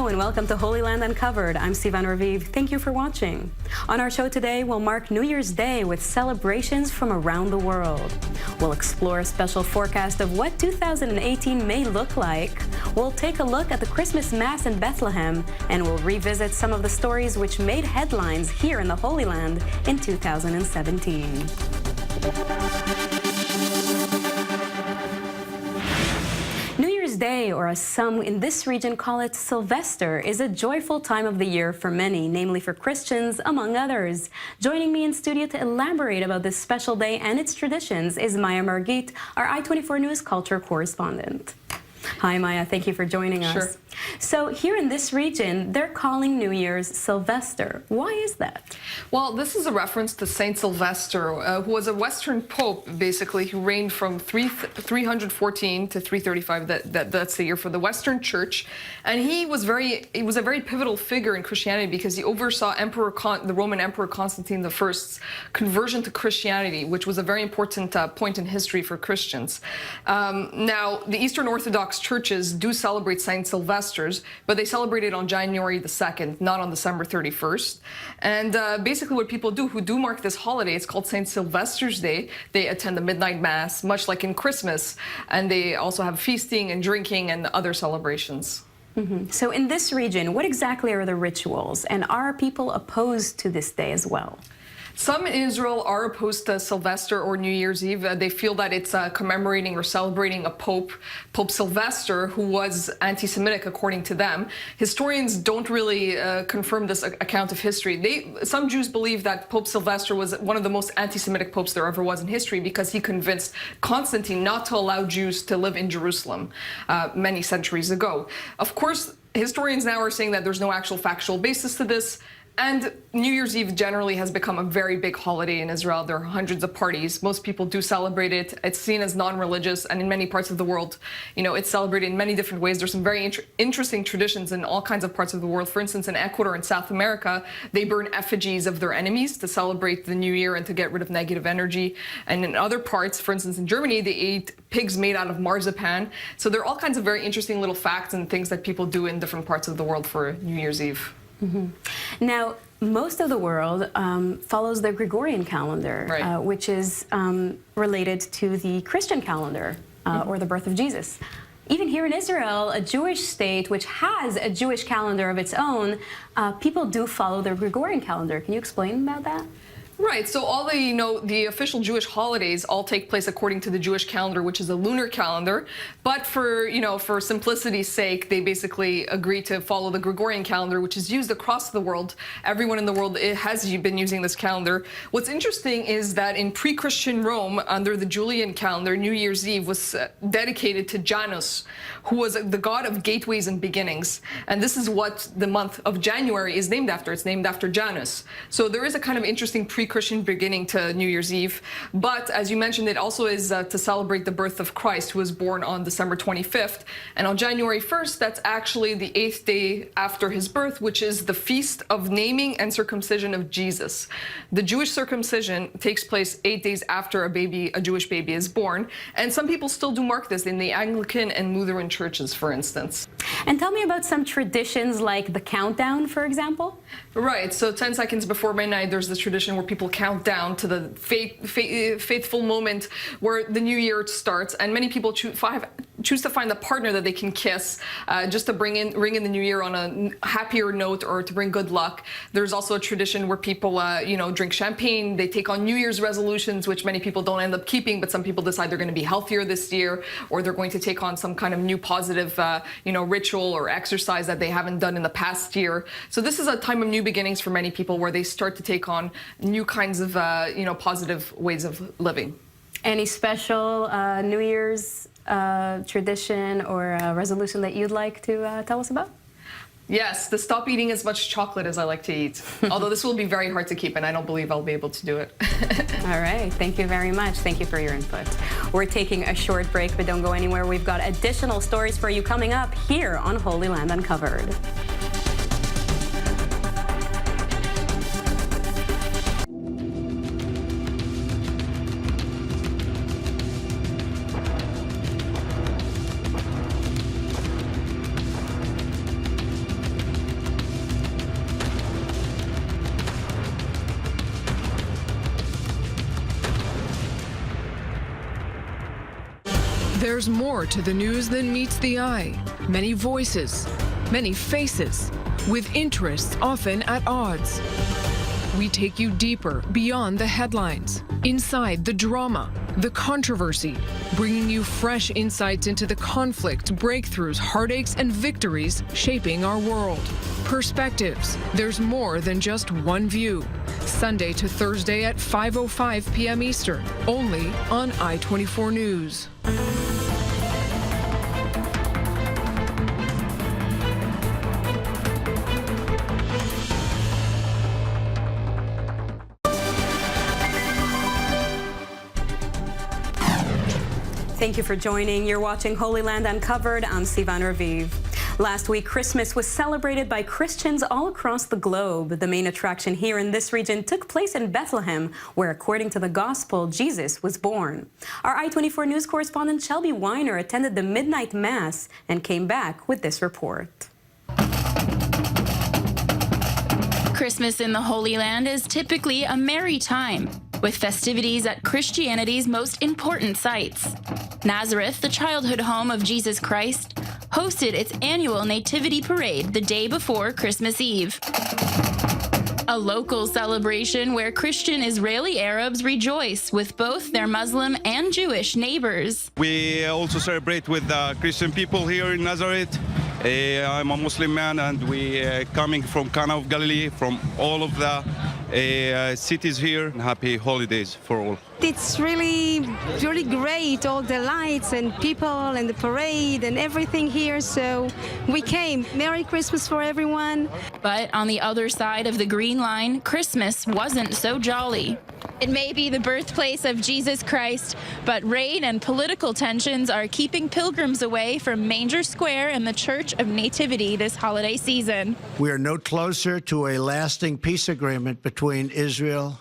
Hello and welcome to Holy Land Uncovered. I'm Sivan Raviv. Thank you for watching. On our show today, we'll mark New Year's Day with celebrations from around the world. We'll explore a special forecast of what 2018 may look like. We'll take a look at the Christmas Mass in Bethlehem, and we'll revisit some of the stories which made headlines here in the Holy Land in 2017. New Year's Day, or as some in this region call it, Sylvester, is a joyful time of the year for many, namely for Christians, among others. Joining me in studio to elaborate about this special day and its traditions is Maya Margit, our I-24 News Culture correspondent. Hi, Maya. Thank you for joining us. Sure. So here in this region, they're calling New Year's Sylvester. Why is that? Well, this is a reference to Saint Sylvester, who was a Western pope, basically, who reigned from 314 to 335. That's the year for the Western Church, and he was a very pivotal figure in Christianity because he oversaw the Roman Emperor Constantine I's conversion to Christianity, which was a very important point in history for Christians. Now, the Eastern Orthodox churches do celebrate Saint Sylvester, but they celebrate it on January the 2nd, not on December 31st. And basically what people who do mark this holiday, it's called St. Sylvester's Day. They attend the midnight mass, much like in Christmas, and they also have feasting and drinking and other celebrations. So in this region, what exactly are the rituals, and are people opposed to this day as well? Some in Israel are opposed to Sylvester or New Year's Eve. They feel that it's commemorating or celebrating a Pope Sylvester, who was anti-Semitic, according to them. Historians don't really confirm this account of history. Some Jews believe that Pope Sylvester was one of the most anti-Semitic popes there ever was in history because he convinced Constantine not to allow Jews to live in Jerusalem many centuries ago. Of course, historians now are saying that there's no actual factual basis to this. And New Year's Eve generally has become a very big holiday in Israel. There are hundreds of parties. Most people do celebrate it. It's seen as non-religious, and in many parts of the world, it's celebrated in many different ways. There's some very interesting traditions in all kinds of parts of the world. For instance, in Ecuador and South America, they burn effigies of their enemies to celebrate the new year and to get rid of negative energy. And in other parts, for instance, in Germany, they eat pigs made out of marzipan. So there are all kinds of very interesting little facts and things that people do in different parts of the world for New Year's Eve. Now, most of the world follows the Gregorian calendar, right, which is related to the Christian calendar, or the birth of Jesus. Even here in Israel, a Jewish state which has a Jewish calendar of its own, people do follow the Gregorian calendar. Can you explain about that? Right. So all the official Jewish holidays all take place according to the Jewish calendar, which is a lunar calendar. But for simplicity's sake, they basically agree to follow the Gregorian calendar, which is used across the world. Everyone in the world has been using this calendar. What's interesting is that in pre-Christian Rome, under the Julian calendar, New Year's Eve was dedicated to Janus, who was the god of gateways and beginnings. And this is what the month of January is named after. It's named after Janus. So there is a kind of interesting pre-Christian beginning to New Year's Eve. But as you mentioned, it also is to celebrate the birth of Christ, who was born on December 25th. And on January 1st, that's actually the 8th day after his birth, which is the feast of naming and circumcision of Jesus. The Jewish circumcision takes place 8 days after a Jewish baby is born. And some people still do mark this in the Anglican and Lutheran churches, for instance. And tell me about some traditions like the countdown, for example. Right. So 10 seconds before midnight, there's this tradition where people count down to the faithful moment where the new year starts, and many people choose to find a partner that they can kiss, just to ring in the new year on a happier note or to bring good luck. There's also a tradition where people, drink champagne. They take on New Year's resolutions, which many people don't end up keeping, but some people decide they're going to be healthier this year, or they're going to take on some kind of new positive, ritual or exercise that they haven't done in the past year. So this is a time of new beginnings for many people, where they start to take on new kinds of, positive ways of living. Any special New Year's tradition or resolution that you'd like to tell us about? Yes, to stop eating as much chocolate as I like to eat. Although this will be very hard to keep, and I don't believe I'll be able to do it. All right. Thank you very much. Thank you for your input. We're taking a short break, but don't go anywhere. We've got additional stories for you coming up here on Holy Land Uncovered. There's more to the news than meets the eye. Many voices, many faces, with interests often at odds. We take you deeper beyond the headlines, inside the drama, the controversy, bringing you fresh insights into the conflict, breakthroughs, heartaches, and victories shaping our world. Perspectives. There's more than just one view. Sunday to Thursday at 5:05 p.m. Eastern, only on I-24 News. Thank you for joining. You're watching Holy Land Uncovered. I'm Sivan Raviv. Last week, Christmas was celebrated by Christians all across the globe. The main attraction here in this region took place in Bethlehem, where, according to the Gospel, Jesus was born. Our I-24 News correspondent Shelby Weiner attended the Midnight Mass and came back with this report. Christmas in the Holy Land is typically a merry time, with festivities at Christianity's most important sites. Nazareth, the childhood home of Jesus Christ, hosted its annual Nativity Parade the day before Christmas Eve. A local celebration where Christian Israeli Arabs rejoice with both their Muslim and Jewish neighbors. We also celebrate with the Christian people here in Nazareth. I'm a Muslim man, and we coming from Cana of Galilee, from all of the cities here. Happy holidays for all. It's really great, all the lights and people and the parade and everything here, so we came. Merry Christmas for everyone. But on the other side of the Green Line, Christmas wasn't so jolly. It may be the birthplace of Jesus Christ, but rain and political tensions are keeping pilgrims away from Manger Square and the Church of Nativity this holiday season. We are no closer to a lasting peace agreement between Israel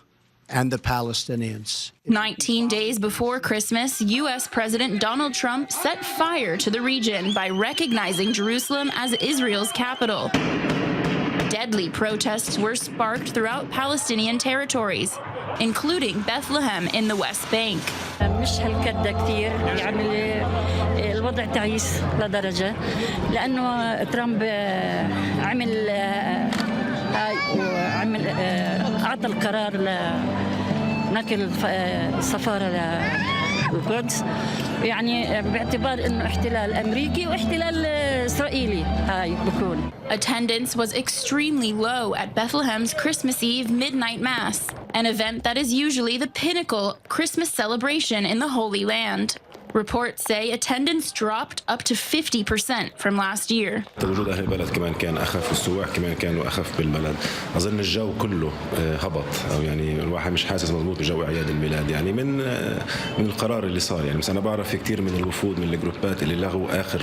and the Palestinians. 19 days before Christmas, U.S. President Donald Trump set fire to the region by recognizing Jerusalem as Israel's capital. Deadly protests were sparked throughout Palestinian territories, including Bethlehem in the West Bank. مش هالكدة كتير يعني الوضع تعيس لدرجة لأنه ترامب عمل أعطى القرار لنقل السفارة للقدس يعني باعتبار إنه احتلال أمريكي واحتلال إسرائيلي هاي بكون. Attendance was extremely low at Bethlehem's Christmas Eve Midnight Mass, an event that is usually the pinnacle Christmas celebration in the Holy Land. Reports say attendance dropped up to 50% from last year. وجود أهل البلد كمان كان أخف، السواح كمان كانوا أخف بالبلد. أظن الجو كله هبط، أو يعني الواحد مش حاسس مضبوط بجو أعياد الميلاد، يعني من القرار اللي صار. يعني مثلا أنا بعرف في كتير من الوفود من الجروبات اللي لغوا آخر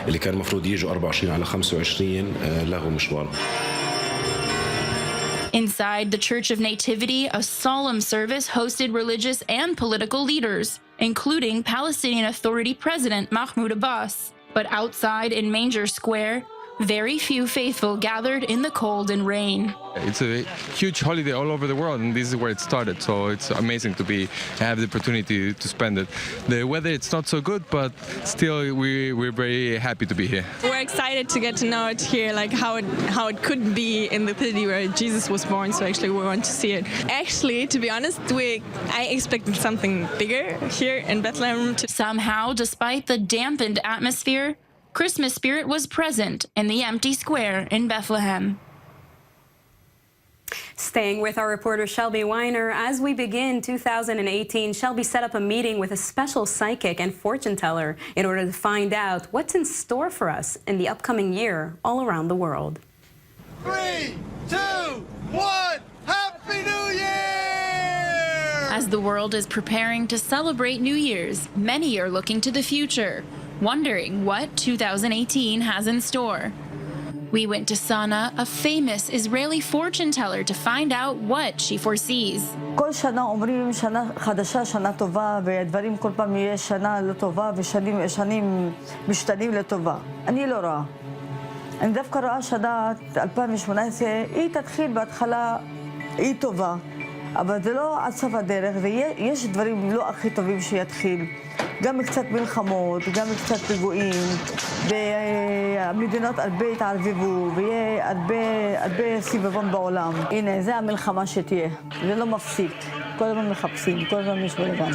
اللي كان المفروض يجوا 24 على 25 لغوا مشوارهم. Inside the Church of Nativity, a solemn service hosted religious and political leaders, including Palestinian Authority President Mahmoud Abbas. But outside in Manger Square, very few faithful gathered in the cold and rain. It's a huge holiday all over the world, and this is where it started, so it's amazing to have the opportunity to spend it. The weather, it's not so good, but still we're very happy to be here. We're excited to get to know it here, like how it could be in the city where Jesus was born, so actually we want to see it. Actually, to be honest, I expected something bigger here in Bethlehem. Somehow, despite the dampened atmosphere, Christmas spirit was present in the empty square in Bethlehem. Staying with our reporter Shelby Weiner, as we begin 2018, Shelby set up a meeting with a special psychic and fortune teller in order to find out what's in store for us in the upcoming year all around the world. 3, 2, 1, Happy New Year! As the world is preparing to celebrate New Year's, many are looking to the future, wondering what 2018 has in store. We went to Sana, a famous Israeli fortune teller, to find out what she foresees. כל שנה אומרים שנה חדשה, שנה טובה, ודברים כל פעם יהיה שנה לא טובה, ושנים משתנים לטובה. אני לא רואה. אני דווקא רואה שנה 2018, היא תתחיל בהתחלה, היא טובה. אבל זה לא עד סוף הדרך, יש דברים לא הכי טובים שיתחיל. גם קצת מלחמות, גם קצת פיגועים, והמדינות הרבה יתערבבו, ויהיה הרבה סביבון בעולם. הנה, זה המלחמה שתהיה. זה לא מפסיק. כל הזמן מחפשים, כל הזמן יש בלגן.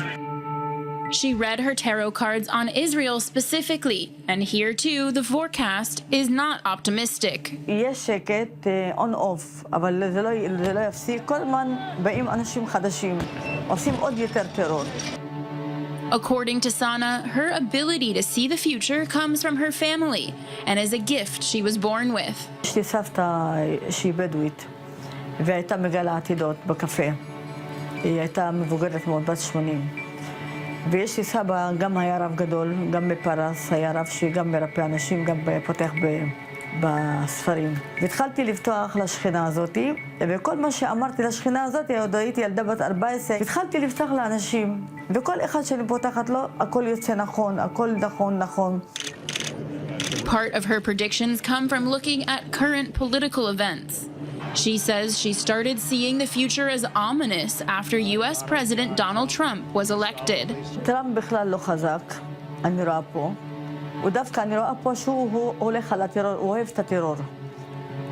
She read her tarot cards on Israel specifically, and here too, the forecast is not optimistic. יש שקט, on-off, אבל זה לא יפסיק. כל הזמן באים אנשים חדשים, עושים עוד יותר טרור. According to Sana, her ability to see the future comes from her family and is a gift she was born with. יש לי סבתא שהיא בדואית, והייתה מגלה עתידות בקפה. היא הייתה מבוגרת מאוד, בת 80. ויש לי סבא, גם היה רב גדול, גם בפרס, היה רב שגם מרפא אנשים, גם פותח בספרים. והתחלתי לפתוח לשכנה הזאת, וכל מה שאמרתי לשכנה הזאת, עוד הייתי ילדה בת 14, התחלתי לפתוח לאנשים, וכל אחד שאני פותחת לו, הכל יוצא נכון, הכל נכון. Part of her predictions come from looking at current political events. She says she started seeing the future as ominous after U.S. President Donald Trump was elected. טראמפ בכלל לא חזק, אני רואה פה. ודווקא אני רואה פה שהוא הולך על הטרור, הוא אוהב את הטרור.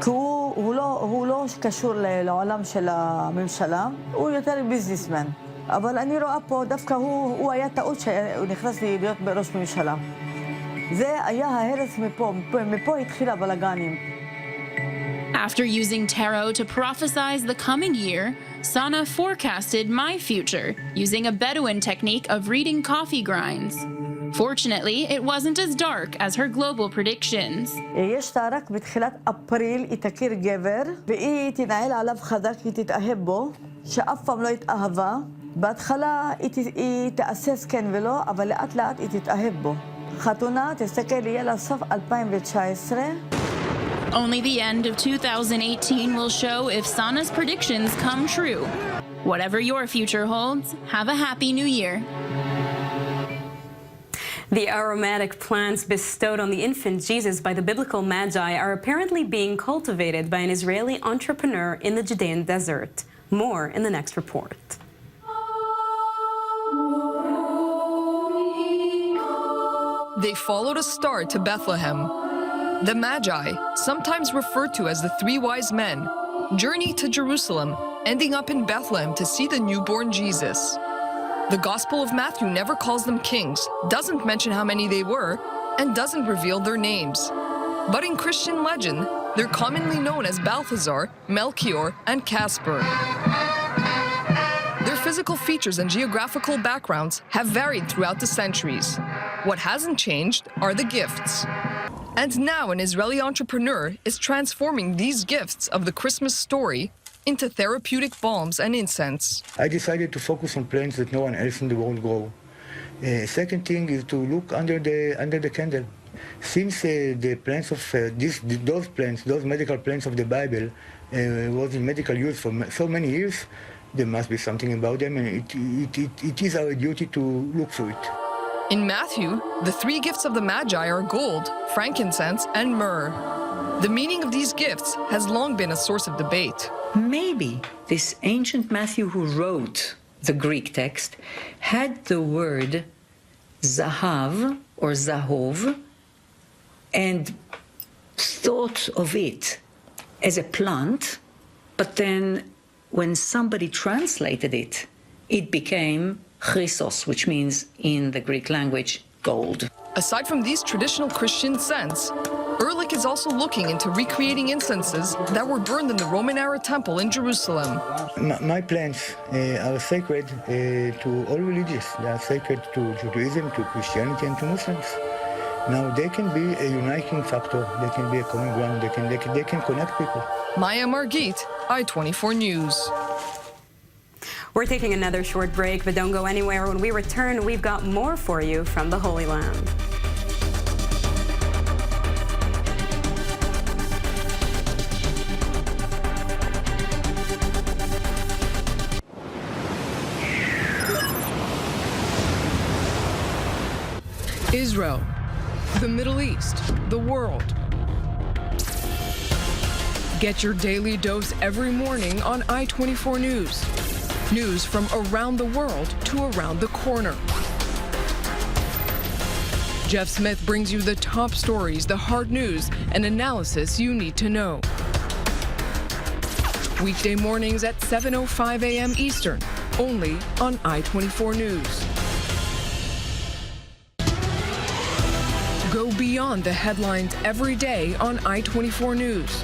כי הוא לא קשור לעולם של הממשלה, הוא יותר ביזנסמן. אבל אני רואה פה, דווקא הוא היה טעות שהוא נכנס להיות בראש ממשלה. זה היה ההרס מפה התחיל הבלגנים. After using tarot to prophesize the coming year, Sana forecasted my future using a Bedouin technique of reading coffee grinds. Fortunately, it wasn't as dark as her global predictions. יש רק בתחילת אפריל היא תכיר גבר, והיא תנהל עליו חזק, היא תתאהב בו, שאף פעם לא התאהבה. בהתחלה היא תאסס כן ולא, אבל לאט לאט היא תתאהב בו. חתונה, תסתכל, יהיה לה סוף 2019. Only the end of 2018 will show if Sana's predictions come true. Whatever your future holds, have a happy new year. The aromatic plants bestowed on the infant Jesus by the biblical Magi are apparently being cultivated by an Israeli entrepreneur in the Judean desert. More in the next report. They followed a star to Bethlehem. The Magi, sometimes referred to as the three wise men, journeyed to Jerusalem, ending up in Bethlehem to see the newborn Jesus. The Gospel of Matthew never calls them kings, doesn't mention how many they were, and doesn't reveal their names. But in Christian legend, they're commonly known as Balthazar, Melchior, and Caspar. Their physical features and geographical backgrounds have varied throughout the centuries. What hasn't changed are the gifts. And now an Israeli entrepreneur is transforming these gifts of the Christmas story into therapeutic balms and incense. I decided to focus on plants that no one else in the world grow. Second thing is to look under the candle. Since the plants of those medical plants of the Bible was in medical use for so many years, there must be something about them, and it is our duty to look for it. In Matthew, the three gifts of the Magi are gold, frankincense, and myrrh. The meaning of these gifts has long been a source of debate. Maybe this ancient Matthew who wrote the Greek text had the word zahav or zahov and thought of it as a plant, but then when somebody translated it, it became chrysos, which means in the Greek language, gold. Aside from these traditional Christian scents, Ehrlich is also looking into recreating incenses that were burned in the Roman-era temple in Jerusalem. My plants are sacred to all religions. They are sacred to Judaism, to Christianity, and to Muslims. Now they can be a uniting factor. They can be a common ground. They can connect people. Maya Margit, I-24 News. We're taking another short break, but don't go anywhere. When we return, we've got more for you from the Holy Land. Israel, the Middle East, the world. Get your daily dose every morning on I-24 News. News from around the world to around the corner. Jeff Smith brings you the top stories, the hard news, and analysis you need to know. Weekday mornings at 7:05 a.m. Eastern, only on I-24 News. Go beyond the headlines every day on I-24 News.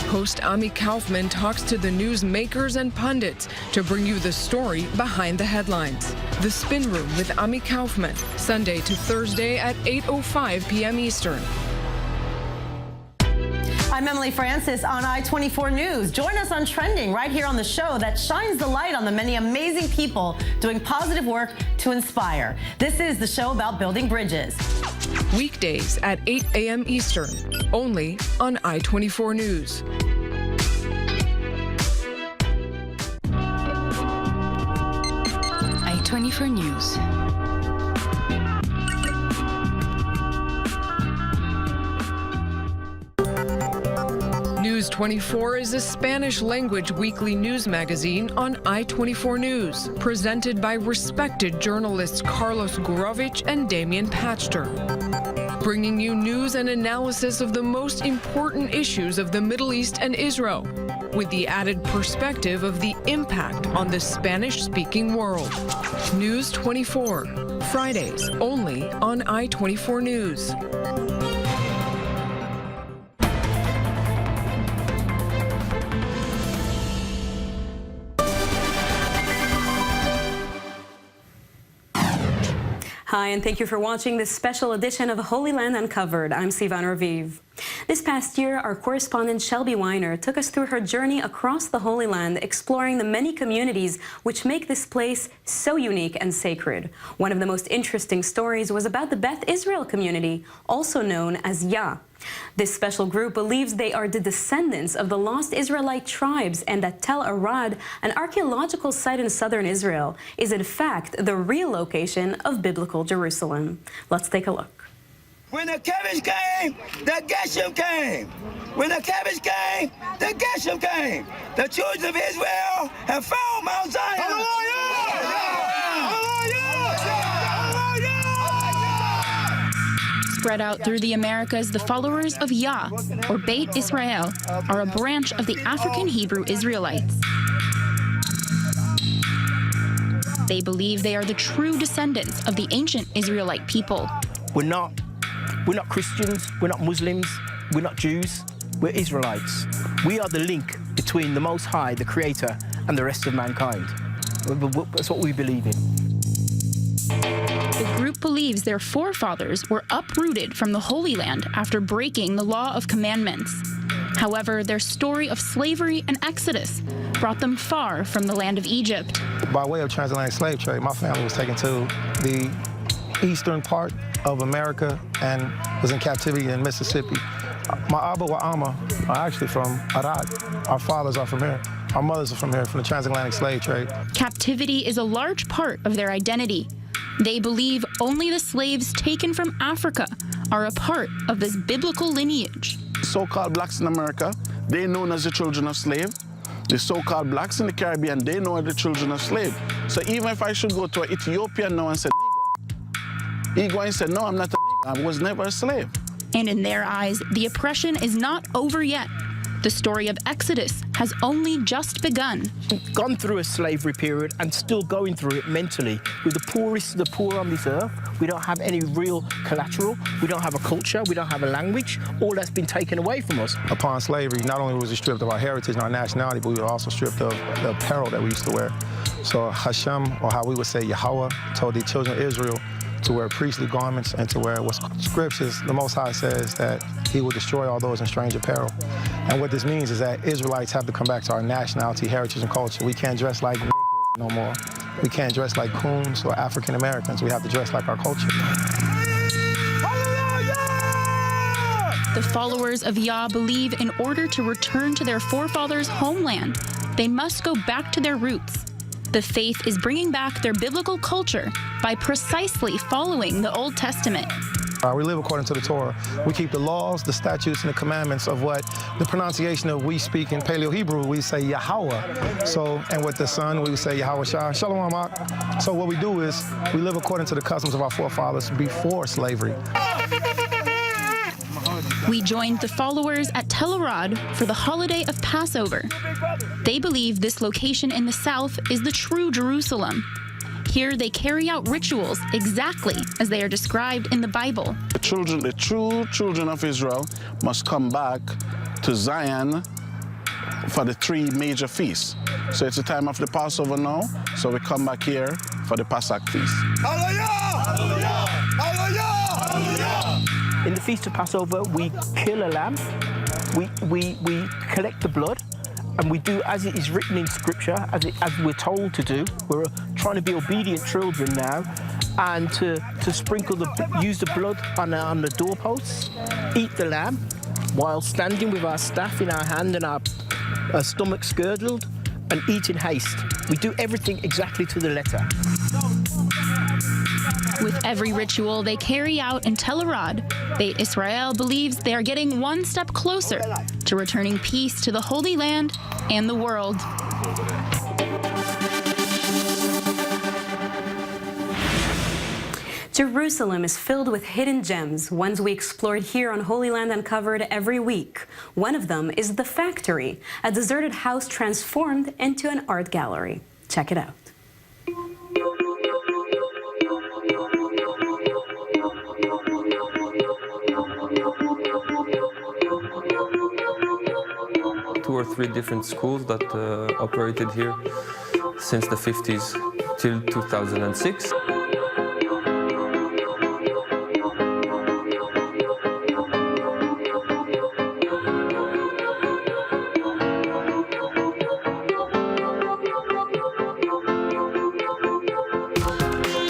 Host Ami Kaufman talks to the news makers and pundits to bring you the story behind the headlines. The Spin Room with Ami Kaufman, Sunday to Thursday at 8:05 p.m. Eastern. I'm Emily Francis on I-24 News. Join us on Trending right here on the show that shines the light on the many amazing people doing positive work to inspire. This is the show about building bridges. Weekdays at 8 a.m. Eastern, only on I-24 News. I-24 News. News 24 is a Spanish-language weekly news magazine on I-24 News, presented by respected journalists Carlos Gurovich and Damian Pachter, bringing you news and analysis of the most important issues of the Middle East and Israel, with the added perspective of the impact on the Spanish-speaking world. News 24, Fridays only on I-24 News. Hi, and thank you for watching this special edition of Holy Land Uncovered. I'm Sivan Raviv. This past year, our correspondent Shelby Weiner took us through her journey across the Holy Land, exploring the many communities which make this place so unique and sacred. One of the most interesting stories was about the Beth Israel community, also known as Yah. This special group believes they are the descendants of the lost Israelite tribes, and that Tel Arad, an archaeological site in southern Israel, is in fact the real location of biblical Jerusalem. Let's take a look. When the cabbage came, the Geshem came. When the cabbage came, the Geshem came. The children of Israel have found Mount Zion. Hallelujah! Spread out through the Americas, the followers of Yah, or Beit Israel, are a branch of the African Hebrew Israelites. They believe they are the true descendants of the ancient Israelite people. We're not Christians, we're not Muslims, we're not Jews, we're Israelites. We are the link between the Most High, the Creator, and the rest of mankind. That's what we believe in. The group believes their forefathers were uprooted from the Holy Land after breaking the Law of Commandments. However, their story of slavery and exodus brought them far from the land of Egypt. By way of transatlantic slave trade, my family was taken to the eastern part of America and was in captivity in Mississippi. My Abba wa Amma are actually from Arad. Our fathers are from here. Our mothers are from here, from the transatlantic slave trade. Captivity is a large part of their identity. They believe only the slaves taken from Africa are a part of this biblical lineage. So-called blacks in America, they're known as the children of slave. The so-called blacks in the Caribbean, they know the children of slave. So even if I should go to an Ethiopian now and say, nigga, he going to say, no, I'm not a nigga, I was never a slave. And in their eyes, the oppression is not over yet. The story of Exodus has only just begun. Gone through a slavery period and still going through it mentally. With the poorest of the poor on this earth, we don't have any real collateral. We don't have a culture. We don't have a language. All that's been taken away from us. Upon slavery, not only was we stripped of our heritage and our nationality, but we were also stripped of the apparel that we used to wear. So Hashem, or how we would say Yahweh, told the children of Israel to wear priestly garments and to wear what scriptures, the Most High says that he will destroy all those in strange apparel. And what this means is that Israelites have to come back to our nationality, heritage, and culture. We can't dress like niggas no more. We can't dress like coons or African Americans. We have to dress like our culture. The followers of Yah believe in order to return to their forefathers' homeland, they must go back to their roots. The faith is bringing back their biblical culture by precisely following the Old Testament. We live according to the Torah. We keep the laws, the statutes, and the commandments of what the pronunciation of we speak in Paleo-Hebrew, we say Yahweh. So, and with the son, we would say Yahweh Shah. Shalom, Ak. So what we do is we live according to the customs of our forefathers before slavery. We joined the followers at Tel Arad for the holiday of Passover. They believe this location in the south is the true Jerusalem. Here they carry out rituals exactly as they are described in the Bible. The true children of Israel must come back to Zion for the 3 major feasts. So it's the time of the Passover now, so we come back here for the Pesach feast. Hallelujah! Hallelujah! Hallelujah! In the Feast of Passover, we kill a lamb, we collect the blood, and we do as it is written in Scripture, as we're told to do. We're trying to be obedient children now, and to sprinkle use the blood on the doorposts, eat the lamb, while standing with our staff in our hand and our stomachs girdled, and eat in haste. We do everything exactly to the letter. With every ritual they carry out in Tel Arad, Beit Israel believes they are getting one step closer to returning peace to the Holy Land and the world. Jerusalem is filled with hidden gems, ones we explored here on Holy Land Uncovered every week. One of them is The Factory, a deserted house transformed into an art gallery. Check it out. Two or three different schools that operated here since the 50s till 2006.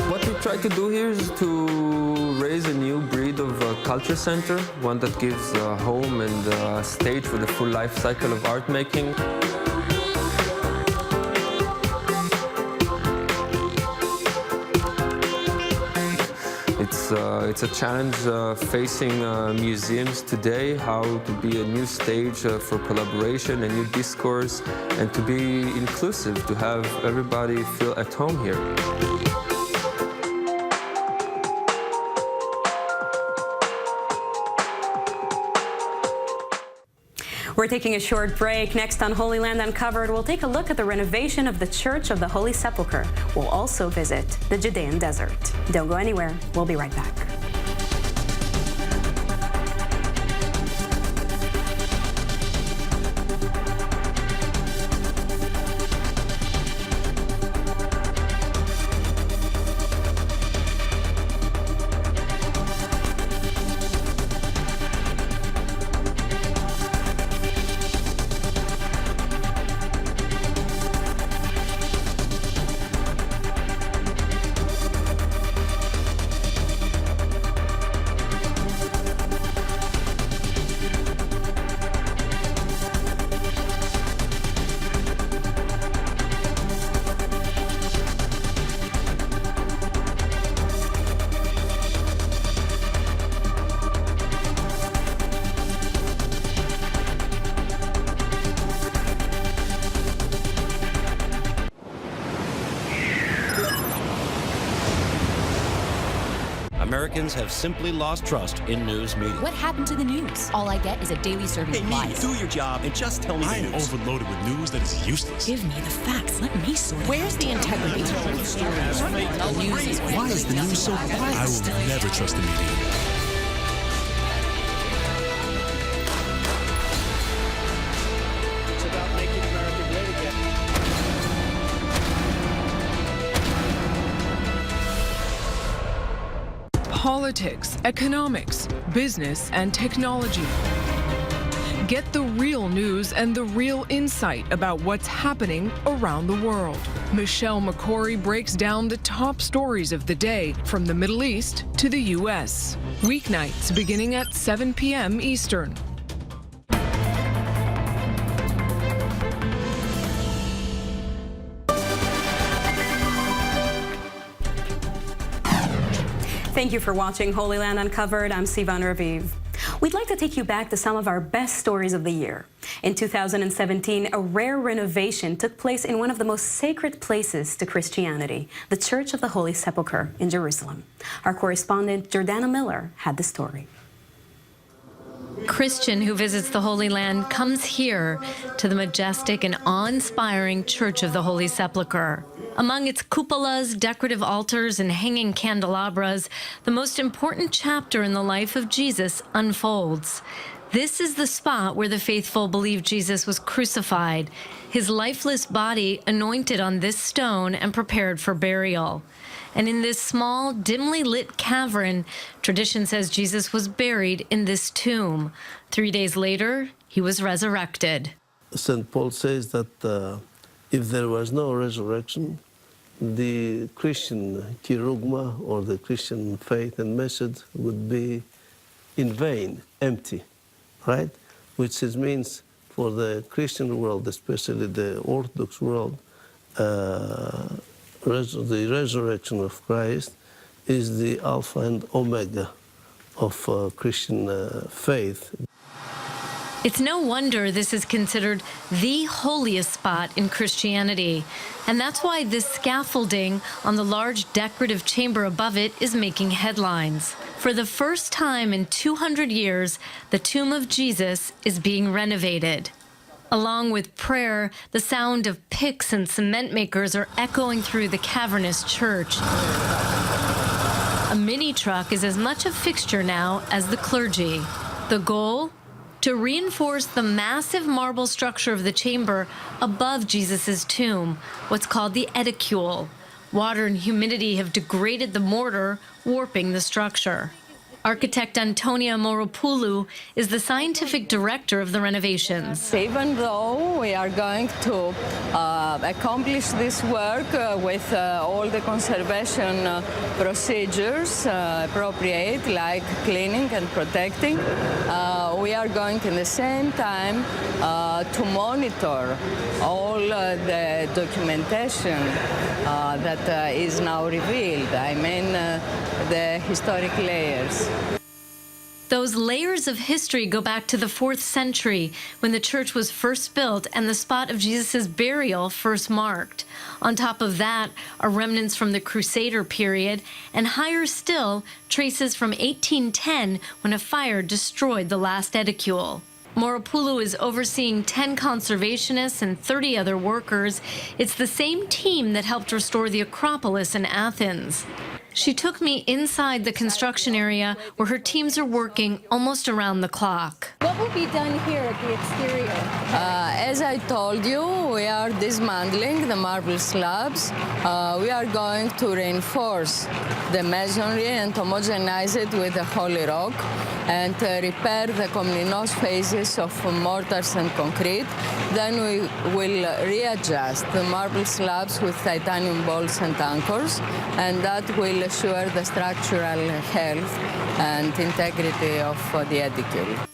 What we try to do here is to raise a new breed of culture center, one that gives a home and a stage for the full life cycle of art making. It's a challenge facing museums today, how to be a new stage for collaboration, a new discourse, and to be inclusive, to have everybody feel at home here. We're taking a short break. Next on Holy Land Uncovered, we'll take a look at the renovation of the Church of the Holy Sepulchre. We'll also visit the Judean Desert. Don't go anywhere. We'll be right back. Americans have simply lost trust in news media. What happened to the news? All I get is a daily serving of lies. Do your job and just tell me the news. I am overloaded with news that is useless. Give me the facts. Let me sort it. Where's the integrity? Why is the news so biased? I will never trust the media. Politics, economics, business, and technology. Get the real news and the real insight about what's happening around the world. Michelle McCory breaks down the top stories of the day from the Middle East to the U.S. Weeknights beginning at 7 p.m. Eastern. Thank you for watching Holy Land Uncovered. I'm Sivan Raviv. We'd like to take you back to some of our best stories of the year. In 2017, a rare renovation took place in one of the most sacred places to Christianity, the Church of the Holy Sepulchre in Jerusalem. Our correspondent, Jordana Miller, had the story. Christian who visits the Holy Land comes here to the majestic and awe-inspiring Church of the Holy Sepulchre. Among its cupolas, decorative altars, and hanging candelabras, the most important chapter in the life of Jesus unfolds. This is the spot where the faithful believe Jesus was crucified, his lifeless body anointed on this stone and prepared for burial. And in this small, dimly lit cavern, tradition says Jesus was buried in this tomb. 3 days later, he was resurrected. St. Paul says that if there was no resurrection, the Christian kerygma, or the Christian faith and message, would be in vain, empty, right? Which means for the Christian world, especially the Orthodox world, the resurrection of Christ is the Alpha and Omega of Christian faith. It's no wonder this is considered the holiest spot in Christianity. And that's why this scaffolding on the large decorative chamber above it is making headlines. For the first time in 200 years, the tomb of Jesus is being renovated. Along with prayer, the sound of picks and cement makers are echoing through the cavernous church. A mini truck is as much a fixture now as the clergy. The goal? To reinforce the massive marble structure of the chamber above Jesus' tomb, what's called the edicule. Water and humidity have degraded the mortar, warping the structure. Architect Antonia Moropoulou is the scientific director of the renovations. Even though we are going to accomplish this work with all the conservation procedures appropriate, like cleaning and protecting, we are going in the same time to monitor all the documentation that is now revealed. I mean, the historic layers. Those layers of history go back to the 4th century, when the church was first built and the spot of Jesus' burial first marked. On top of that are remnants from the Crusader period, and higher still, traces from 1810, when a fire destroyed the last edicule. Moropoulou is overseeing 10 conservationists and 30 other workers. It's the same team that helped restore the Acropolis in Athens. She took me inside the construction area where her teams are working almost around the clock. What will be done here at the exterior? As I told you, we are dismantling the marble slabs. We are going to reinforce the masonry and homogenize it with the holy rock and repair the comninos phases of mortars and concrete. Then we will readjust the marble slabs with titanium bolts and anchors, and that will assure the structural health and integrity of the edicule.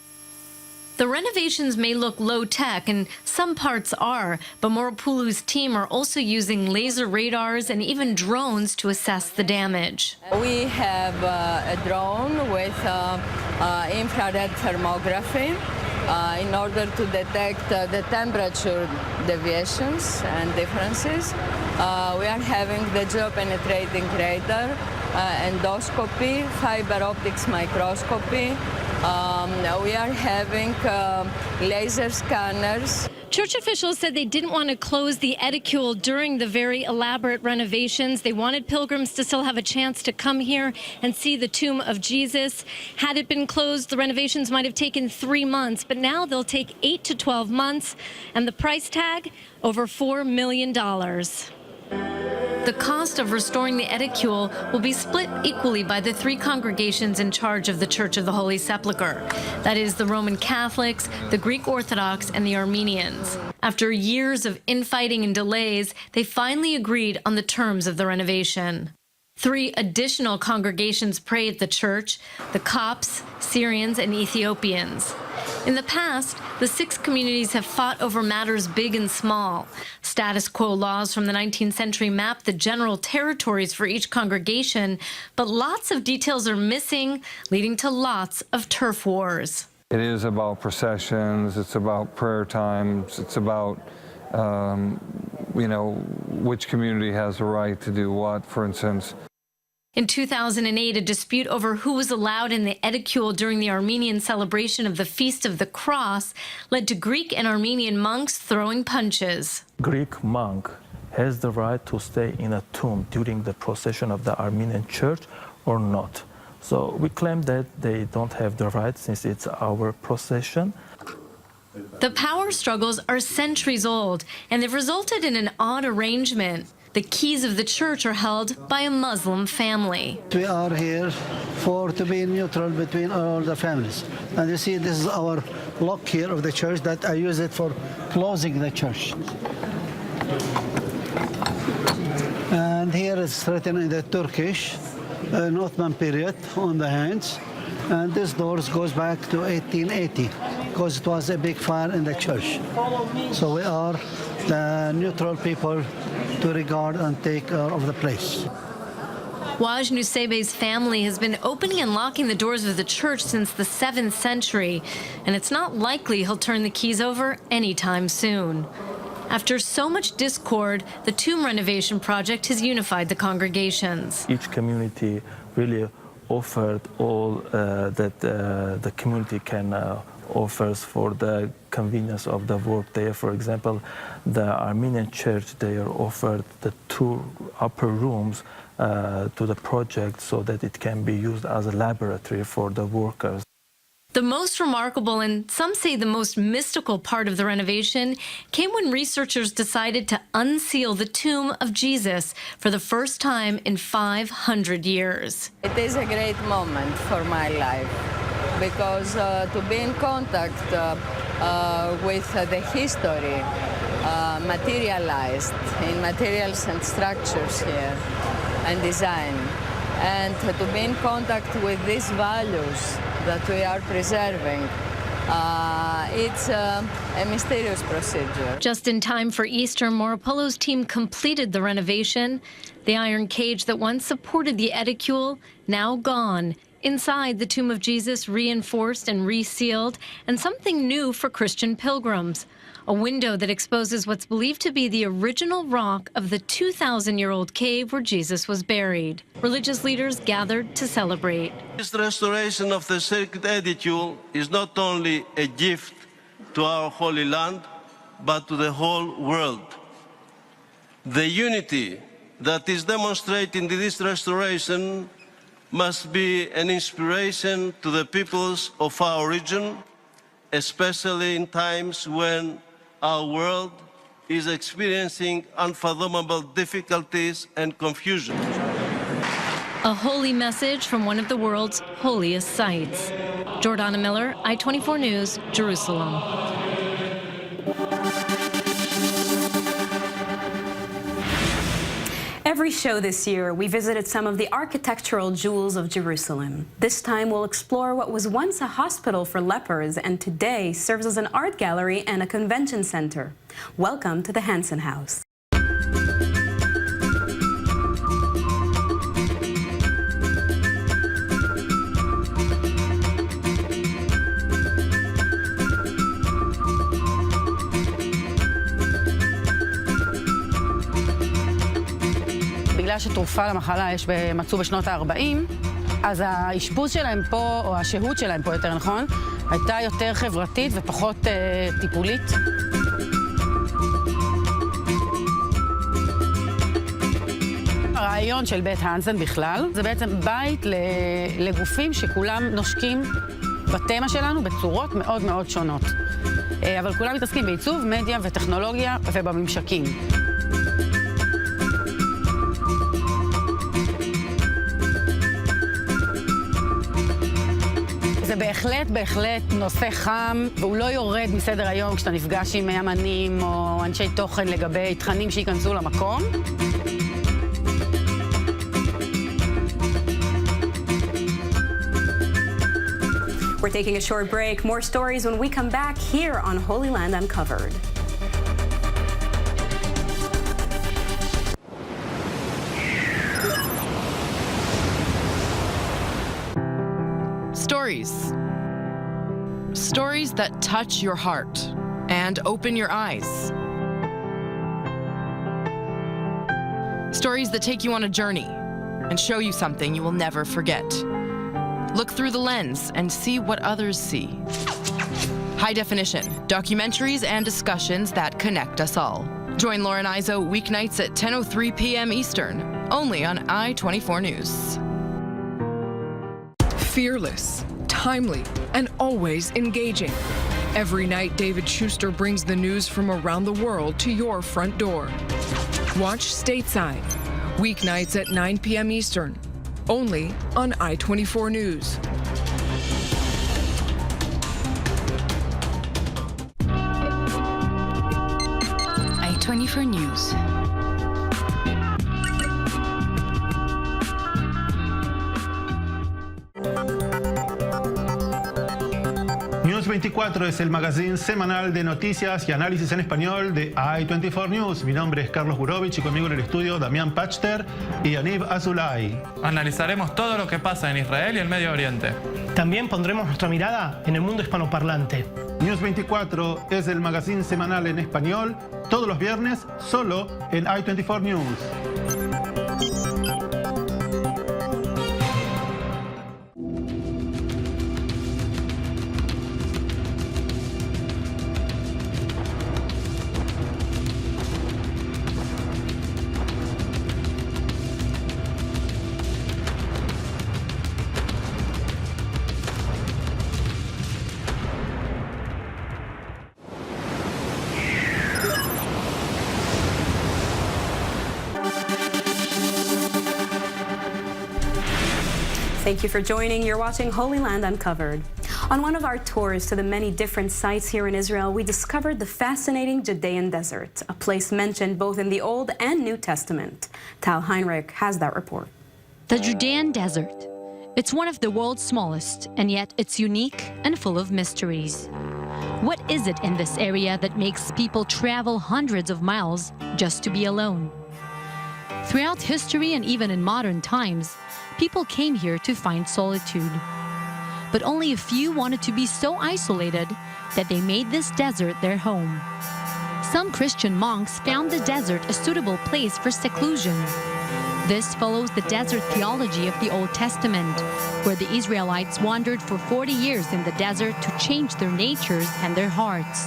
The renovations may look low-tech, and some parts are, but Moropoulou's team are also using laser radars and even drones to assess the damage. We have a drone with infrared thermography in order to detect the temperature deviations and differences. We are having the geopenetrating radar, endoscopy, fiber optics microscopy. We are having laser scanners. Church officials said they didn't want to close the edicule during the very elaborate renovations. They wanted pilgrims to still have a chance to come here and see the tomb of Jesus. Had it been closed, the renovations might have taken 3 months, but now they'll take 8 to 12 months, and the price tag, over $4 million. The cost of restoring the edicule will be split equally by the 3 congregations in charge of the Church of the Holy Sepulchre. That is, the Roman Catholics, the Greek Orthodox, and the Armenians. After years of infighting and delays, they finally agreed on the terms of the renovation. 3 additional congregations pray at the church: the Copts, Syrians, and Ethiopians. In the past, the 6 communities have fought over matters big and small. Status quo laws from the 19th century map the general territories for each congregation, but lots of details are missing, leading to lots of turf wars. It is about processions, it's about prayer times, it's about, which community has the right to do what, for instance. In 2008, a dispute over who was allowed in the edicule during the Armenian celebration of the Feast of the Cross led to Greek and Armenian monks throwing punches. Greek monk has the right to stay in a tomb during the procession of the Armenian church or not. So we claim that they don't have the right since it's our procession. The power struggles are centuries old, and they've resulted in an odd arrangement. The keys of the church are held by a Muslim family. We are here to be neutral between all the families. And you see, this is our lock here of the church that I use it for closing the church. And here is written in the Turkish, Ottoman period on the hands. And this doors goes back to 1880 because it was a big fire in the church. So we are the neutral people to regard and take care of the place. Waj Nusebe's family has been opening and locking the doors of the church since the 7th century, and it's not likely he'll turn the keys over anytime soon. After so much discord, the tomb renovation project has unified the congregations. Each community really offered all that the community can offers for the convenience of the work there. For example, the Armenian church, they are offered the 2 upper rooms to the project so that it can be used as a laboratory for the workers. The most remarkable and some say the most mystical part of the renovation came when researchers decided to unseal the tomb of Jesus for the first time in 500 years. It is a great moment for my life because to be in contact with the history materialized in materials and structures here and design, and to be in contact with these values that we are preserving. It's a mysterious procedure. Just in time for Easter, Moropolo's team completed the renovation. The iron cage that once supported the edicule, now gone. Inside, the tomb of Jesus reinforced and resealed, and something new for Christian pilgrims. A window that exposes what's believed to be the original rock of the 2,000-year-old cave where Jesus was buried. Religious leaders gathered to celebrate. This restoration of the sacred edicule is not only a gift to our Holy Land, but to the whole world. The unity that is demonstrated in this restoration must be an inspiration to the peoples of our region, especially in times when our world is experiencing unfathomable difficulties and confusion. A holy message from one of the world's holiest sites. Jordana Miller, I-24 News, Jerusalem. Every show this year, we visited some of the architectural jewels of Jerusalem. This time, we'll explore what was once a hospital for lepers and today serves as an art gallery and a convention center. Welcome to the Hansen House. בגלל שתרופה למחלה מצאו בשנות ה-40, אז האשפוז שלהם פה, או השהות שלהם פה יותר נכון, הייתה יותר חברתית ופחות טיפולית. הרעיון של בית הנסן בכלל, זה בעצם בית לגופים שכולם נושקים בתמה שלנו בצורות מאוד מאוד שונות. אבל כולם מתעסקים בעיצוב, מדיה וטכנולוגיה ובממשקים. זה בהחלט נושא חם, והוא לא יורד מסדר היום כשאתה נפגש עם אמנים או אנשי תוכן לגבי תכנים שייכנסו למקום. We're taking a short break. More stories when we come back here on Holy Land Uncovered. Stories. Stories that touch your heart and open your eyes. Stories that take you on a journey and show you something you will never forget. Look through the lens and see what others see. High definition, documentaries and discussions that connect us all. Join Lauren Izzo weeknights at 10:03 p.m. Eastern, only on I-24 News. Fearless, timely, and always engaging. Every night, David Schuster brings the news from around the world to your front door. Watch Stateside, weeknights at 9 p.m. Eastern, only on I-24 News. I-24 News. News 24 es el magazine semanal de noticias y análisis en español de I-24 News. Mi nombre es Carlos Gurovich y conmigo en el estudio Damián Pachter y Yaniv Azulay. Analizaremos todo lo que pasa en Israel y el Medio Oriente. También pondremos nuestra mirada en el mundo hispanoparlante. News 24 es el magazine semanal en español todos los viernes solo en I-24 News. Thank you for joining. You're watching Holy Land Uncovered. On one of our tours to the many different sites here in Israel, we discovered the fascinating Judean Desert, a place mentioned both in the Old and New Testament. Tal Heinrich has that report. The Judean Desert. It's one of the world's smallest, and yet it's unique and full of mysteries. What is it in this area that makes people travel hundreds of miles just to be alone? Throughout history and even in modern times, people came here to find solitude. But only a few wanted to be so isolated that they made this desert their home. Some Christian monks found the desert a suitable place for seclusion. This follows the desert theology of the Old Testament, where the Israelites wandered for 40 years in the desert to change their natures and their hearts.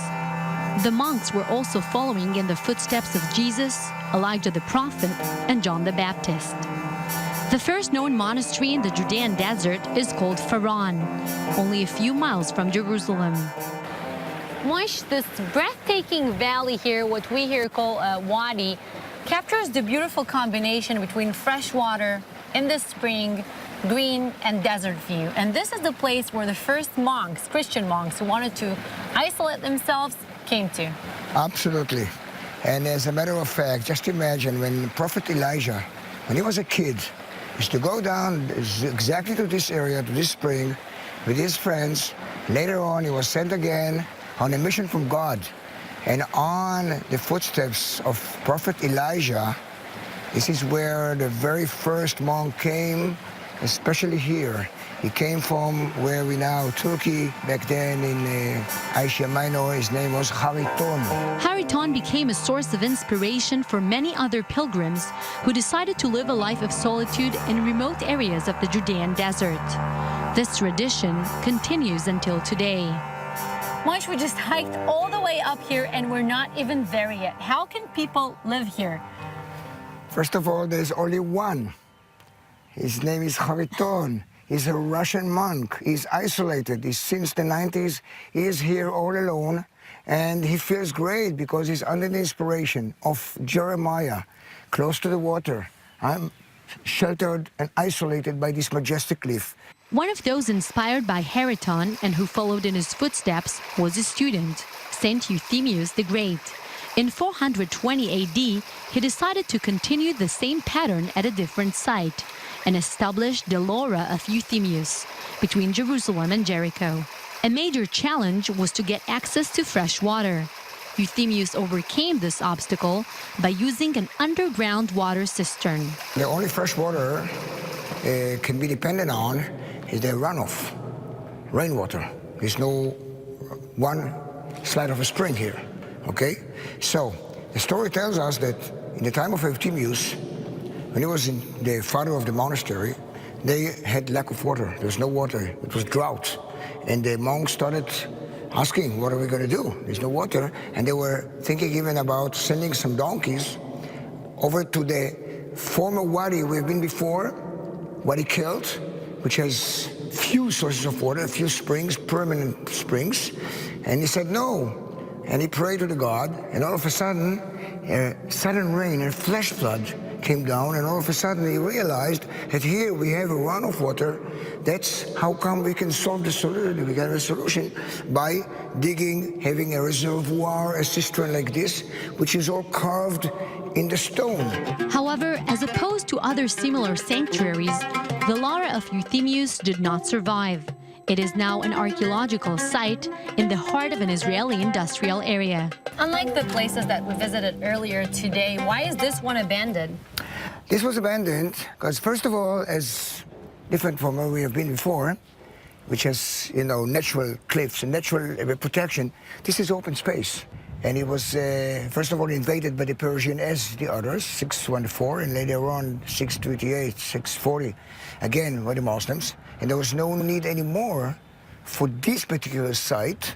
The monks were also following in the footsteps of Jesus, Elijah the prophet, and John the Baptist. The first known monastery in the Judean Desert is called Faran, only a few miles from Jerusalem. Moish, this breathtaking valley here, what we here call a wadi, captures the beautiful combination between fresh water in the spring, green, and desert view. And this is the place where the first monks, Christian monks, who wanted to isolate themselves, came to. Absolutely. And as a matter of fact, just imagine when Prophet Elijah, when he was a kid, used to go down exactly to this area, to this spring, with his friends. Later on, he was sent again on a mission from God. And on the footsteps of Prophet Elijah, this is where the very first monk came, especially here. He came from where we now, Turkey, back then in Asia Minor. His name was Hariton. Hariton became a source of inspiration for many other pilgrims who decided to live a life of solitude in remote areas of the Judean Desert. This tradition continues until today. Moish, we just hiked all the way up here and we're not even there yet. How can people live here? First of all, there's only one. His name is Hariton. He's a Russian monk. He's isolated. Since the 90s, he is here all alone. And he feels great because he's under the inspiration of Jeremiah, close to the water. I'm sheltered and isolated by this majestic cliff. One of those inspired by Hariton and who followed in his footsteps was a student, Saint Euthemius the Great. In 420 AD, he decided to continue the same pattern at a different site and established the Laura of Euthemius between Jerusalem and Jericho. A major challenge was to get access to fresh water. Euthemius overcame this obstacle by using an underground water cistern. The only fresh water can be dependent on is the runoff, rainwater. There's no one slide of a spring here, okay? So the story tells us that in the time of Euthemius, when he was the father of the monastery, they had lack of water. There was no water. It was drought. And the monks started asking, what are we going to do? There's no water. And they were thinking even about sending some donkeys over to the former wadi we've been before, Wadi Kelt, which has few sources of water, few springs, permanent springs. And he said no. And he prayed to the God, and all of a sudden rain and flash flood came down, and all of a sudden he realized that here we have a runoff water. That's how come we can solve the solution. We got a solution by digging, having a reservoir, a cistern like this, which is all carved in the stone. However, as opposed to other similar sanctuaries, the Laura of Euthemius did not survive. It is now an archaeological site in the heart of an Israeli industrial area. Unlike the places that we visited earlier today, why is this one abandoned? This was abandoned because, first of all, as different from where we have been before, which has, natural cliffs and natural protection, this is open space. And it was, first of all, invaded by the Persian as the others, 614, and later on 628, 640, again by the Muslims. And there was no need anymore for this particular site,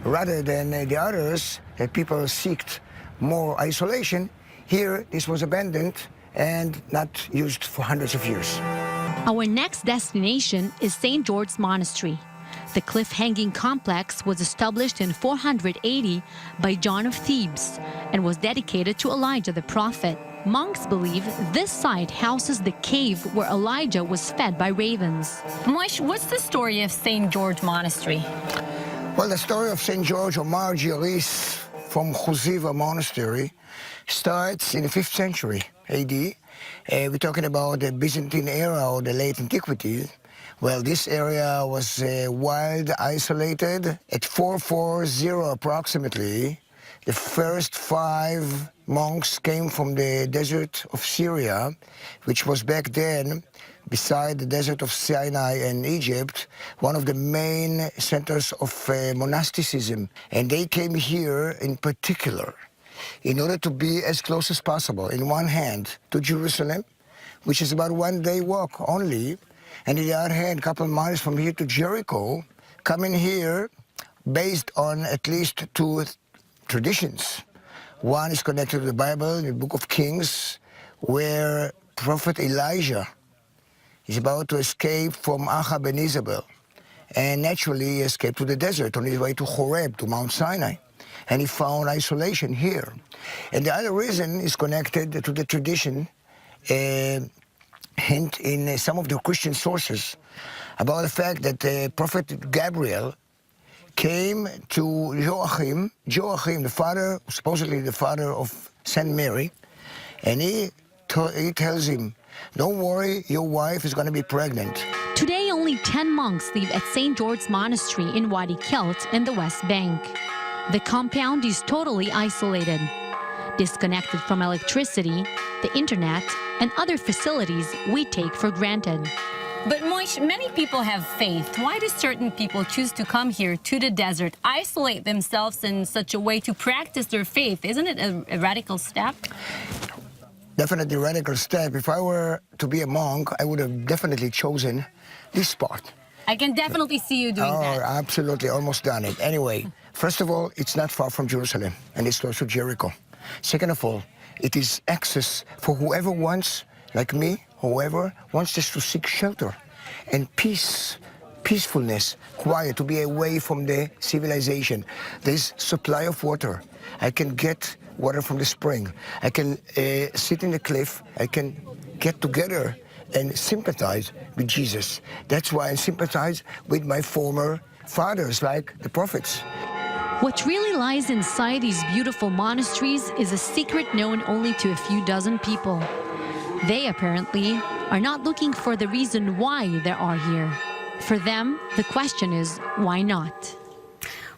rather than the others that people seeked more isolation. Here, this was abandoned and not used for hundreds of years. Our next destination is St. George's Monastery. The cliff-hanging complex was established in 480 by John of Thebes and was dedicated to Elijah the prophet. Monks believe this site houses the cave where Elijah was fed by ravens. Moish, what's the story of St. George Monastery? Well, the story of St. George or Mar Giaris from Choziva Monastery starts in the 5th century AD. We're talking about the Byzantine era or the late antiquity. Well, this area was wild, isolated. At 440 approximately, the first 5 monks came from the desert of Syria, which was back then, beside the desert of Sinai and Egypt, one of the main centers of monasticism. And they came here in particular in order to be as close as possible, in one hand, to Jerusalem, which is about 1 day walk only, and in the other hand, a couple of miles from here to Jericho, coming here based on at least 2 traditions. One is connected to the Bible, the Book of Kings, where Prophet Elijah is about to escape from Ahab and Isabel. And naturally, he escaped to the desert on his way to Horeb, to Mount Sinai. And he found isolation here. And the other reason is connected to the tradition, hint in some of the Christian sources, about the fact that Prophet Gabriel came to Joachim, the father, supposedly the father of Saint Mary, and he tells him, don't worry, your wife is going to be pregnant. Today, only 10 monks live at St. George's Monastery in Wadi Kelt in the West Bank. The compound is totally isolated, disconnected from electricity, the internet, and other facilities we take for granted. But Moish, many people have faith. Why do certain people choose to come here to the desert, isolate themselves in such a way to practice their faith? Isn't it a radical step? Definitely a radical step. If I were to be a monk, I would have definitely chosen this spot. I can definitely see you doing that. Oh, absolutely. Almost done it. Anyway, first of all, it's not far from Jerusalem, and it's close to Jericho. Second of all, it is access for whoever wants, like me, whoever wants just to seek shelter and peace, peacefulness, quiet, to be away from the civilization. There's supply of water. I can get water from the spring. I can sit in the cliff. I can get together and sympathize with Jesus. That's why I sympathize with my former fathers, like the prophets. What really lies inside these beautiful monasteries is a secret known only to a few dozen people. They apparently are not looking for the reason why they are here. For them, the question is, why not?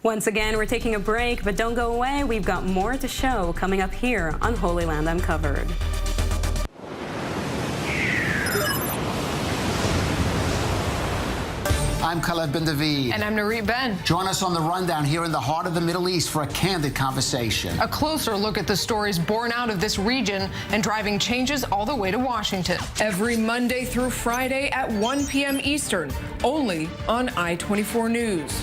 Once again, we're taking a break, but don't go away. We've got more to show coming up here on Holy Land Uncovered. I'm Khaled Ben David. And I'm Nareet Ben. Join us on The Rundown here in the heart of the Middle East for a candid conversation. A closer look at the stories born out of this region and driving changes all the way to Washington. Every Monday through Friday at 1 p.m. Eastern, only on I-24 News.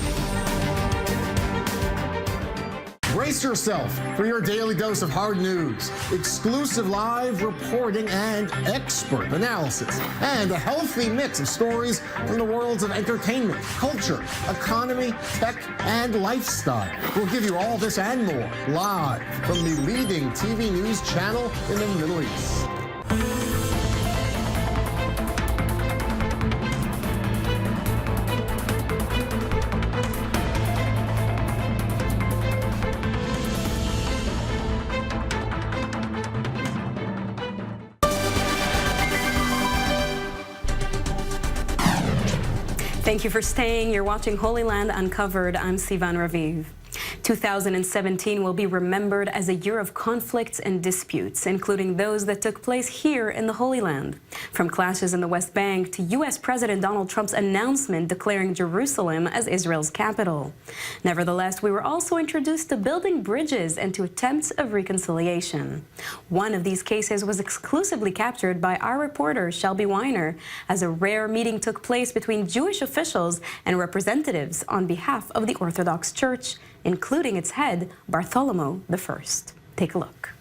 Brace yourself for your daily dose of hard news, exclusive live reporting and expert analysis, and a healthy mix of stories from the worlds of entertainment, culture, economy, tech, and lifestyle. We'll give you all this and more live from the leading TV news channel in the Middle East. Thank you for staying. You're watching Holy Land Uncovered. I'm Sivan Raviv. 2017 will be remembered as a year of conflicts and disputes, including those that took place here in the Holy Land. From clashes in the West Bank to U.S. President Donald Trump's announcement declaring Jerusalem as Israel's capital. Nevertheless, we were also introduced to building bridges and to attempts of reconciliation. One of these cases was exclusively captured by our reporter Shelby Weiner, as a rare meeting took place between Jewish officials and representatives on behalf of the Orthodox Church, including its head, Bartholomew I. Take a look.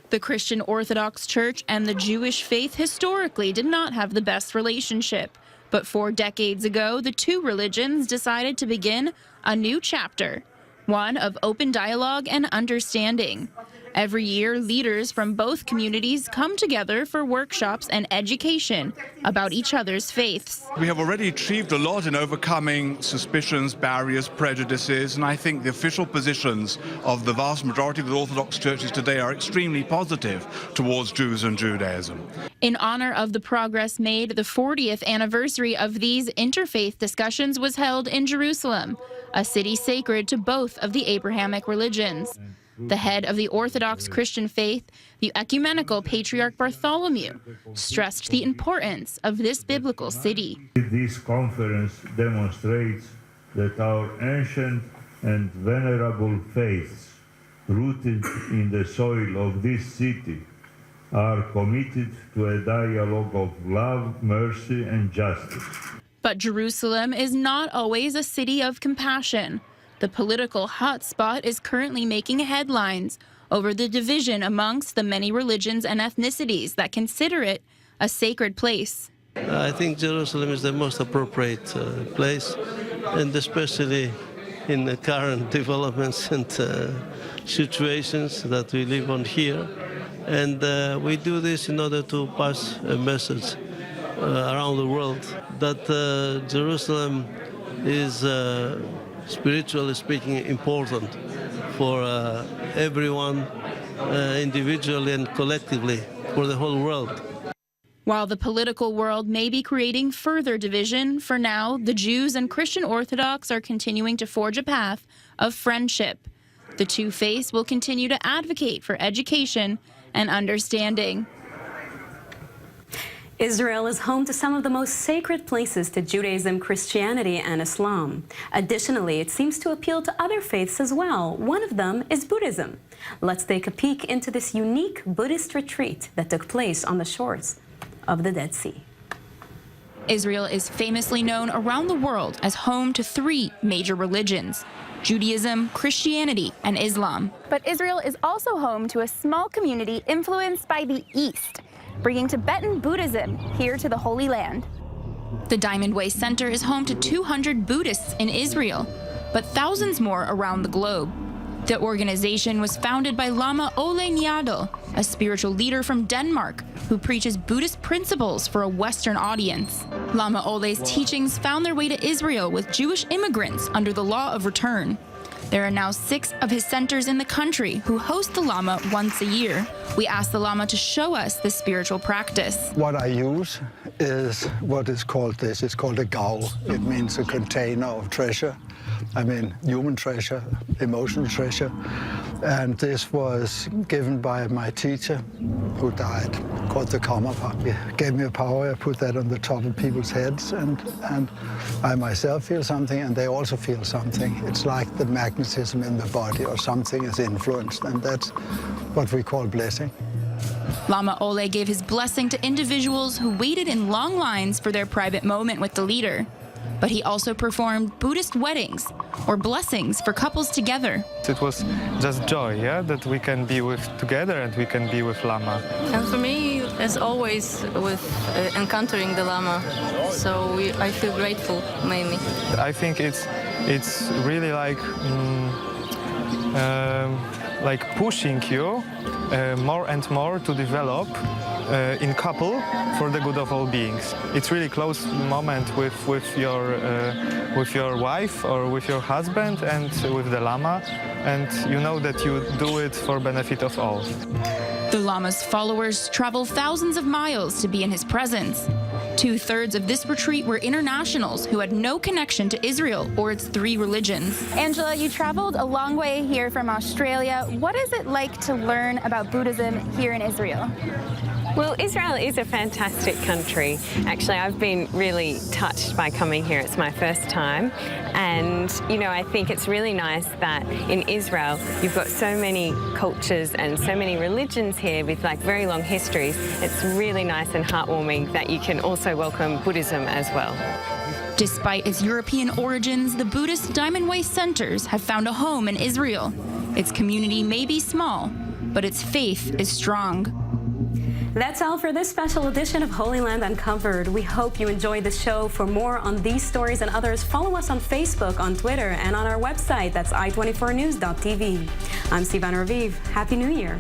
The Christian Orthodox Church and the Jewish faith historically did not have the best relationship. But 4 decades ago, the two religions decided to begin a new chapter, one of open dialogue and understanding. Every year, leaders from both communities come together for workshops and education about each other's faiths. We have already achieved a lot in overcoming suspicions, barriers, prejudices, and I think the official positions of the vast majority of the Orthodox churches today are extremely positive towards Jews and Judaism. In honor of the progress made, the 40th anniversary of these interfaith discussions was held in Jerusalem, a city sacred to both of the Abrahamic religions. The head of the Orthodox Christian faith, the ecumenical patriarch Bartholomew, stressed the importance of this biblical city. This conference demonstrates that our ancient and venerable faiths, rooted in the soil of this city, are committed to a dialogue of love, mercy, and justice. But Jerusalem is not always a city of compassion. The political hotspot is currently making headlines over the division amongst the many religions and ethnicities that consider it a sacred place. I think Jerusalem is the most appropriate place, and especially in the current developments and situations that we live on here. And we do this in order to pass a message around the world that Jerusalem is spiritually speaking, important for everyone, individually and collectively, for the whole world. While the political world may be creating further division, for now, the Jews and Christian Orthodox are continuing to forge a path of friendship. The two faiths will continue to advocate for education and understanding. Israel is home to some of the most sacred places to Judaism, Christianity, and Islam. Additionally, it seems to appeal to other faiths as well. One of them is Buddhism. Let's take a peek into this unique Buddhist retreat that took place on the shores of the Dead Sea. Israel is famously known around the world as home to 3 major religions: Judaism, Christianity, and Islam. But Israel is also home to a small community influenced by the East, bringing Tibetan Buddhism here to the Holy Land. The Diamond Way Center is home to 200 Buddhists in Israel, but thousands more around the globe. The organization was founded by Lama Ole Nyadol, a spiritual leader from Denmark who preaches Buddhist principles for a Western audience. Lama Ole's teachings found their way to Israel with Jewish immigrants under the law of return. There are now 6 of his centers in the country who host the Lama once a year. We asked the Lama to show us this spiritual practice. What I use is what is called this. It's called a gaul. It means a container of treasure. I mean, human treasure, emotional treasure. And this was given by my teacher who died, called the Karmapa. He gave me a power. I put that on the top of people's heads, and I myself feel something, and they also feel something. It's like the magnetism in the body, or something is influenced, and that's what we call blessing. Lama Ole gave his blessing to individuals who waited in long lines for their private moment with the leader. But he also performed Buddhist weddings, or blessings for couples together. It was just joy, yeah, that we can be together and we can be with Lama. And for me, as always, with encountering the Lama, so I feel grateful, mainly. I think it's really like pushing you more and more to develop in couple for the good of all beings. It's really close moment with your wife or with your husband and with the Lama, and you know that you do it for benefit of all. The Lama's followers travel thousands of miles to be in his presence. 2/3 of this retreat were internationals who had no connection to Israel or its 3 religions. Angela, you traveled a long way here from Australia. What is it like to learn about Buddhism here in Israel? Well, Israel is a fantastic country. Actually, I've been really touched by coming here. It's my first time. And, you know, I think it's really nice that in Israel, you've got so many cultures and so many religions here with like very long histories. It's really nice and heartwarming that you can also welcome Buddhism as well. Despite its European origins, the Buddhist Diamond Way centers have found a home in Israel. Its community may be small, but its faith is strong. That's all for this special edition of Holy Land Uncovered. We hope you enjoyed the show. For more on these stories and others, follow us on Facebook, on Twitter, and on our website. That's i24news.tv. I'm Sivan Raviv. Happy New Year.